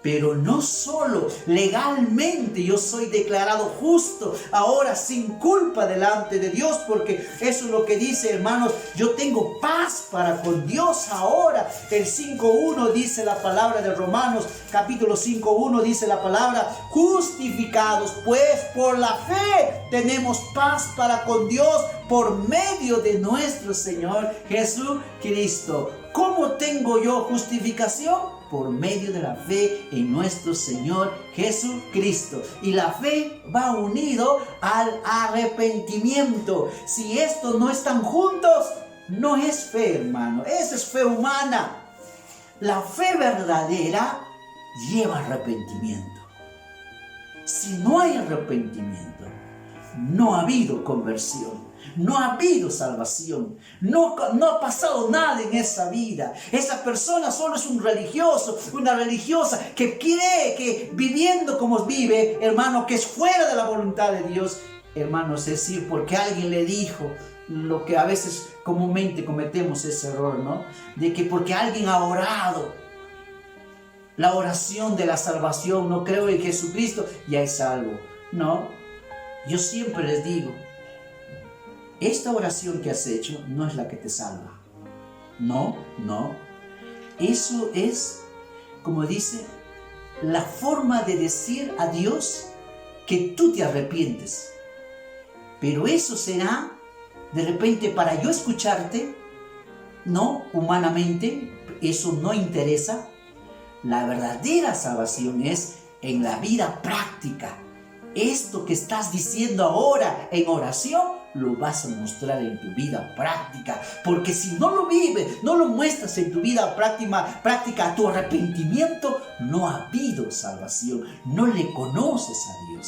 Pero no solo legalmente yo soy declarado justo, ahora sin culpa delante de Dios, porque eso es lo que dice, hermanos, yo tengo paz para con Dios ahora. El 5.1 dice la palabra de Romanos, capítulo 5.1 dice la palabra: justificados pues por la fe tenemos paz para con Dios por medio de nuestro Señor Jesucristo. ¿Cómo tengo yo justificación? Por medio de la fe en nuestro Señor Jesucristo. Y la fe va unido al arrepentimiento. Si estos no están juntos, no es fe, hermano. Esa es fe humana. La fe verdadera lleva arrepentimiento. Si no hay arrepentimiento, no ha habido conversión. No ha habido salvación, no ha pasado nada en esa vida. Esa persona solo es un religioso, una religiosa que cree que viviendo como vive, hermano, que es fuera de la voluntad de Dios. Hermanos, es decir, porque alguien le dijo, lo que a veces comúnmente cometemos ese error, ¿no? De que porque alguien ha orado, la oración de la salvación, no creo en Jesucristo, ya es salvo. No, yo siempre les digo, esta oración que has hecho no es la que te salva. No. Eso es, como dice, la forma de decir a Dios que tú te arrepientes. Pero eso será, de repente, para yo escucharte, no, humanamente, eso no interesa. La verdadera salvación es en la vida práctica. Esto que estás diciendo ahora en oración, lo vas a mostrar en tu vida práctica. Porque si no lo vives, no lo muestras en tu vida práctica, tu arrepentimiento, no ha habido salvación. No le conoces a Dios.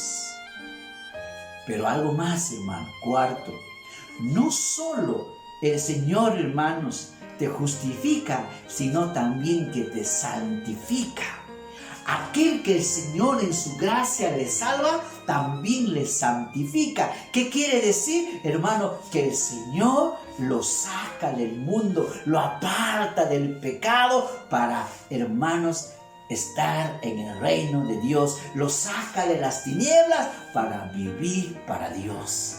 Pero algo más, hermano. Cuarto, no solo el Señor, hermanos, te justifica, sino también que te santifica. Aquel que el Señor en su gracia le salva, también le santifica. ¿Qué quiere decir, hermano? Que el Señor lo saca del mundo, lo aparta del pecado para, hermanos, estar en el reino de Dios. Lo saca de las tinieblas para vivir para Dios.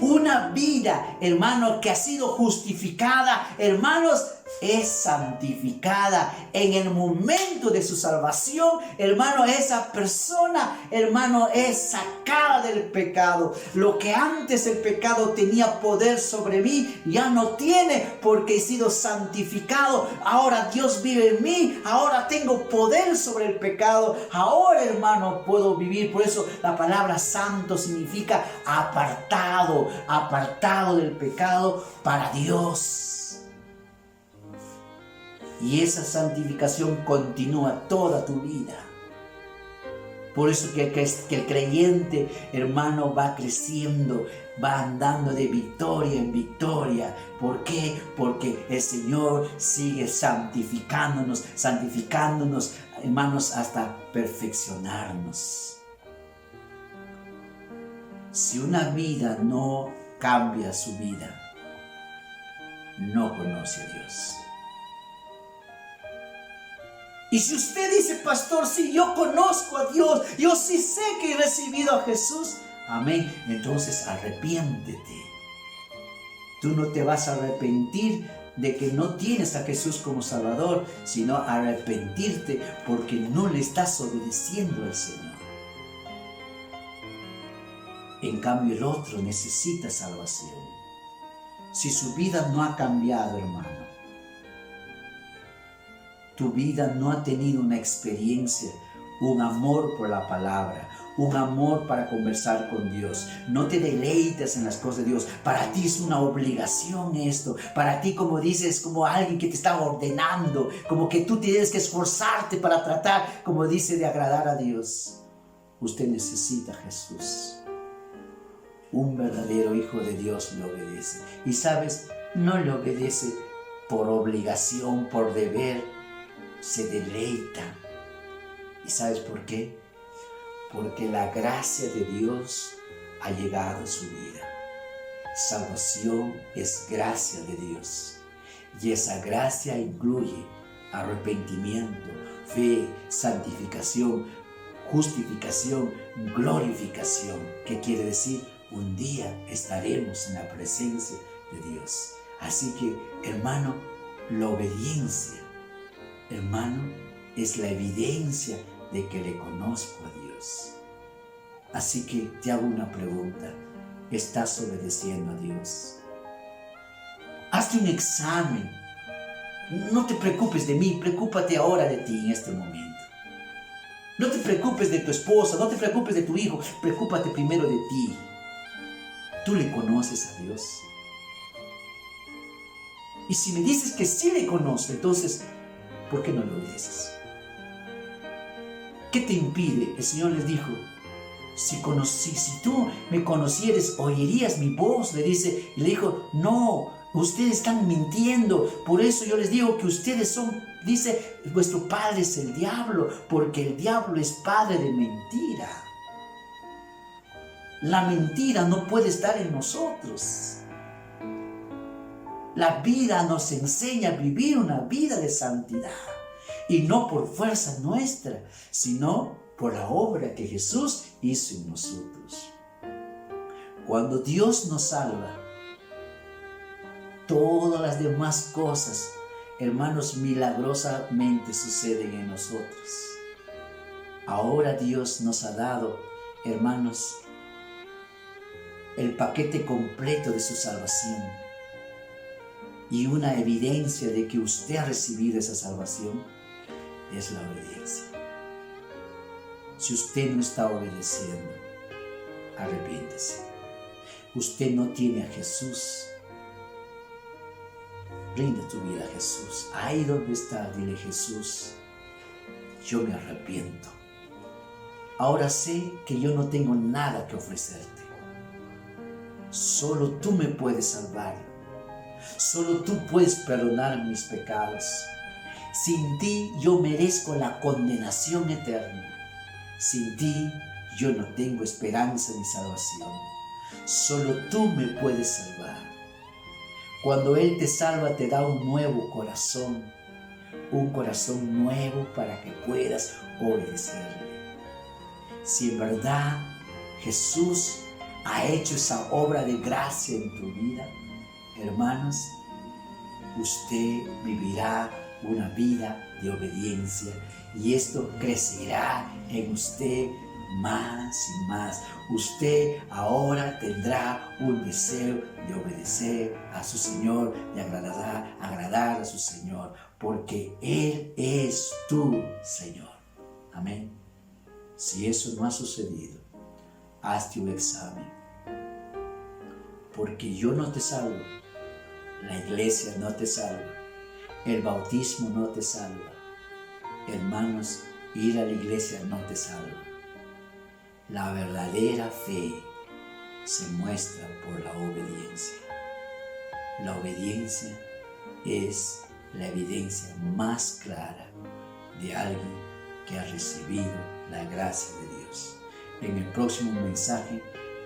Una vida, hermano, que ha sido justificada, hermanos, es santificada. En el momento de su salvación, hermano, esa persona, hermano, es sacada del pecado. Lo que antes el pecado tenía poder sobre mí, ya no tiene, porque he sido santificado. Ahora Dios vive en mí, ahora tengo poder sobre el pecado. Ahora, hermano, puedo vivir. Por eso la palabra santo significa apartado del pecado para Dios. Y esa santificación continúa toda tu vida. Por eso que el creyente, hermano, va creciendo, va andando de victoria en victoria. ¿Por qué? Porque el Señor sigue santificándonos, hermanos, hasta perfeccionarnos. Si una vida no cambia su vida, no conoce a Dios. Y si usted dice, pastor, sí, yo conozco a Dios, yo sí sé que he recibido a Jesús, amén, entonces arrepiéntete. Tú no te vas a arrepentir de que no tienes a Jesús como Salvador, sino arrepentirte porque no le estás obedeciendo al Señor. En cambio, el otro necesita salvación. Si su vida no ha cambiado, hermano, tu vida no ha tenido una experiencia, un amor por la palabra, un amor para conversar con Dios. No te deleitas en las cosas de Dios. Para ti es una obligación esto. Para ti, como dices, como alguien que te está ordenando, como que tú tienes que esforzarte para tratar, como dice, de agradar a Dios. Usted necesita a Jesús. Un verdadero hijo de Dios le obedece. Y sabes, no le obedece por obligación, por deber. Se deleita. ¿Y sabes por qué? Porque la gracia de Dios ha llegado a su vida. Salvación es gracia de Dios. Y esa gracia incluye arrepentimiento, fe, santificación, justificación, glorificación. ¿Qué quiere decir? Un día estaremos en la presencia de Dios. Así que, hermano, la obediencia, hermano, es la evidencia de que le conozco a Dios. Así que te hago una pregunta. ¿Estás obedeciendo a Dios? Hazte un examen. No te preocupes de mí, preocúpate ahora de ti en este momento. No te preocupes de tu esposa, no te preocupes de tu hijo, preocúpate primero de ti. ¿Tú le conoces a Dios? Y si me dices que sí le conoces, entonces, ¿por qué no le obedeces? ¿Qué te impide? El Señor les dijo, si tú me conocieres, oirías mi voz, le dice. Y le dijo, no, ustedes están mintiendo. Por eso yo les digo que ustedes son, dice, vuestro padre es el diablo, porque el diablo es padre de mentira. La mentira no puede estar en nosotros. La vida nos enseña a vivir una vida de santidad. Y no por fuerza nuestra, sino por la obra que Jesús hizo en nosotros. Cuando Dios nos salva, todas las demás cosas, hermanos, milagrosamente suceden en nosotros. Ahora Dios nos ha dado, hermanos, el paquete completo de su salvación. Y una evidencia de que usted ha recibido esa salvación es la obediencia. Si usted no está obedeciendo, arrepiéntese. Usted no tiene a Jesús. Rinde tu vida a Jesús. Ahí donde está, dile: Jesús, yo me arrepiento. Ahora sé que yo no tengo nada que ofrecerte. Solo tú me puedes salvar. Solo tú puedes perdonar mis pecados. Sin ti yo merezco la condenación eterna. Sin ti yo no tengo esperanza ni salvación. Solo tú me puedes salvar. Cuando Él te salva, te da un nuevo corazón. Un corazón nuevo para que puedas obedecerle. Si en verdad Jesús ha hecho esa obra de gracia en tu vida, hermanos, usted vivirá una vida de obediencia y esto crecerá en usted más y más. Usted ahora tendrá un deseo de obedecer a su Señor, de agradar a su Señor, porque Él es tu Señor. Amén. Si eso no ha sucedido, hazte un examen, porque yo no te salvo, la iglesia no te salva, el bautismo no te salva, hermanos, ir a la iglesia no te salva. La verdadera fe se muestra por la obediencia. La obediencia es la evidencia más clara de alguien que ha recibido la gracia de Dios. En el próximo mensaje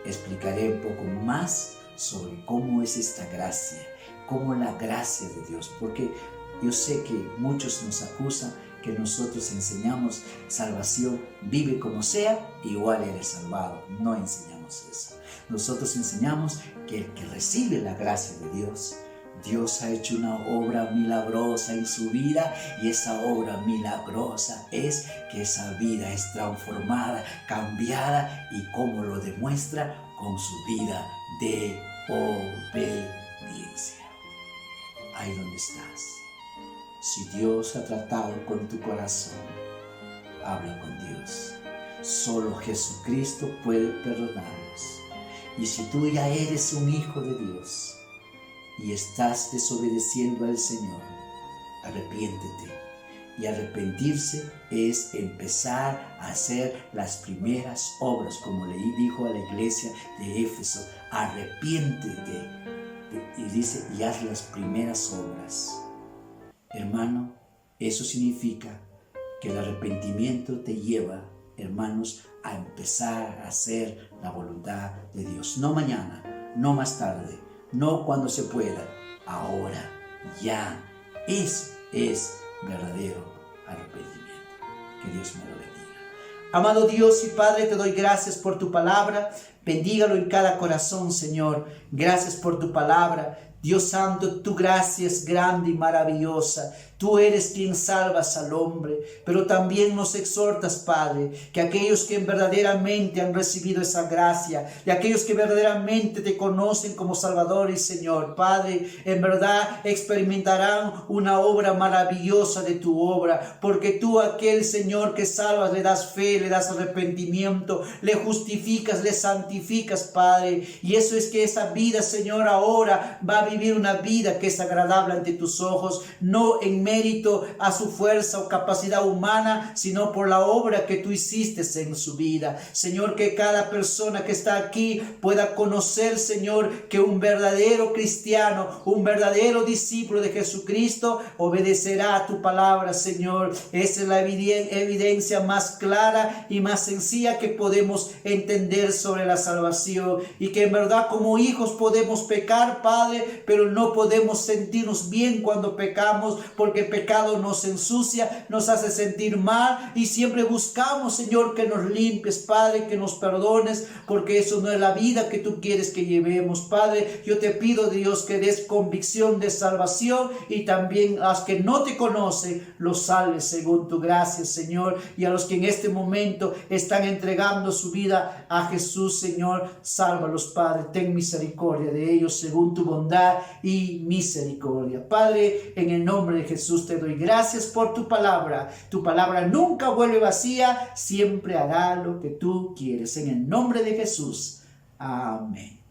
explicaré un poco más sobre cómo es esta gracia, cómo la gracia de Dios, porque yo sé que muchos nos acusan que nosotros enseñamos salvación, vive como sea, igual eres salvado. No enseñamos eso. nosotros enseñamos que el que recibe la gracia de Dios, Dios ha hecho una obra milagrosa en su vida, y esa obra milagrosa es que esa vida es transformada, cambiada, y cómo lo demuestra con su vida de obediencia. Ahí donde estás, si Dios ha tratado con tu corazón, habla con Dios. Solo Jesucristo puede perdonarnos. Y si tú ya eres un hijo de Dios y estás desobedeciendo al Señor, arrepiéntete. Y arrepentirse es empezar a hacer las primeras obras, como le dijo a la iglesia de Éfeso: arrepiéntete. Y dice, y haz las primeras obras. Hermano, eso significa que el arrepentimiento te lleva, hermanos, a empezar a hacer la voluntad de Dios. No mañana, no más tarde, no cuando se pueda, ahora, ya. Eso es verdadero arrepentimiento. Que Dios me lo bendiga. Amado Dios y Padre, te doy gracias por tu palabra. Bendígalo en cada corazón, Señor. Gracias por tu palabra. Dios Santo, tu gracia es grande y maravillosa. Tú eres quien salvas al hombre, pero también nos exhortas, Padre, que aquellos que verdaderamente han recibido esa gracia, y aquellos que verdaderamente te conocen como Salvador y Señor, Padre, en verdad experimentarán una obra maravillosa de tu obra, porque tú, aquel Señor que salvas, le das fe, le das arrepentimiento, le justificas, le santificas, Padre, y eso es que esa vida, Señor, ahora va a vivir una vida que es agradable ante tus ojos, no en mérito a su fuerza o capacidad humana, sino por la obra que tú hiciste en su vida. Señor, que cada persona que está aquí pueda conocer, Señor, que un verdadero cristiano, un verdadero discípulo de Jesucristo obedecerá a tu palabra, Señor. Esa es la evidencia más clara y más sencilla que podemos entender sobre la salvación, y que en verdad como hijos podemos pecar, Padre, pero no podemos sentirnos bien cuando pecamos, porque el pecado nos ensucia, nos hace sentir mal, y siempre buscamos, Señor, que nos limpies, Padre, que nos perdones, porque eso no es la vida que tú quieres que llevemos, Padre. Yo te pido, Dios, que des convicción de salvación, y también a los que no te conocen, los salves según tu gracia, Señor, y a los que en este momento están entregando su vida a Jesús, Señor, sálvalos, Padre, ten misericordia de ellos según tu bondad y misericordia. Padre, en el nombre de Jesús te doy gracias por tu palabra. Tu palabra nunca vuelve vacía, siempre hará lo que tú quieres. En el nombre de Jesús. Amén.